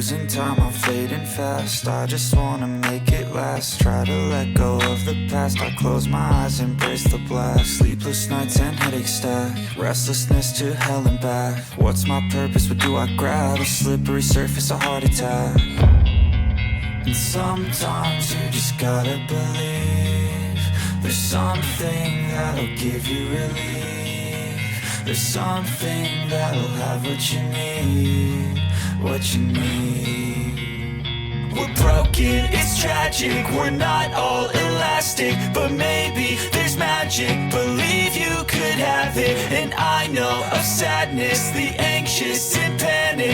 losing time, I'm fading fast. I just wanna make it last. Try to let go of the past. I close my eyes, embrace the blast. Sleepless nights and headaches stack. Restlessness to hell and back. What's my purpose? What do I grab? A slippery surface, a heart attack. And sometimes you just gotta believe there's something that'll give you relief. There's something that'll have what you need, what you need. We're broken, it's tragic, we're not all elastic, but maybe there's magic. Believe you could have it, and I know of sadness, the anxious and panic.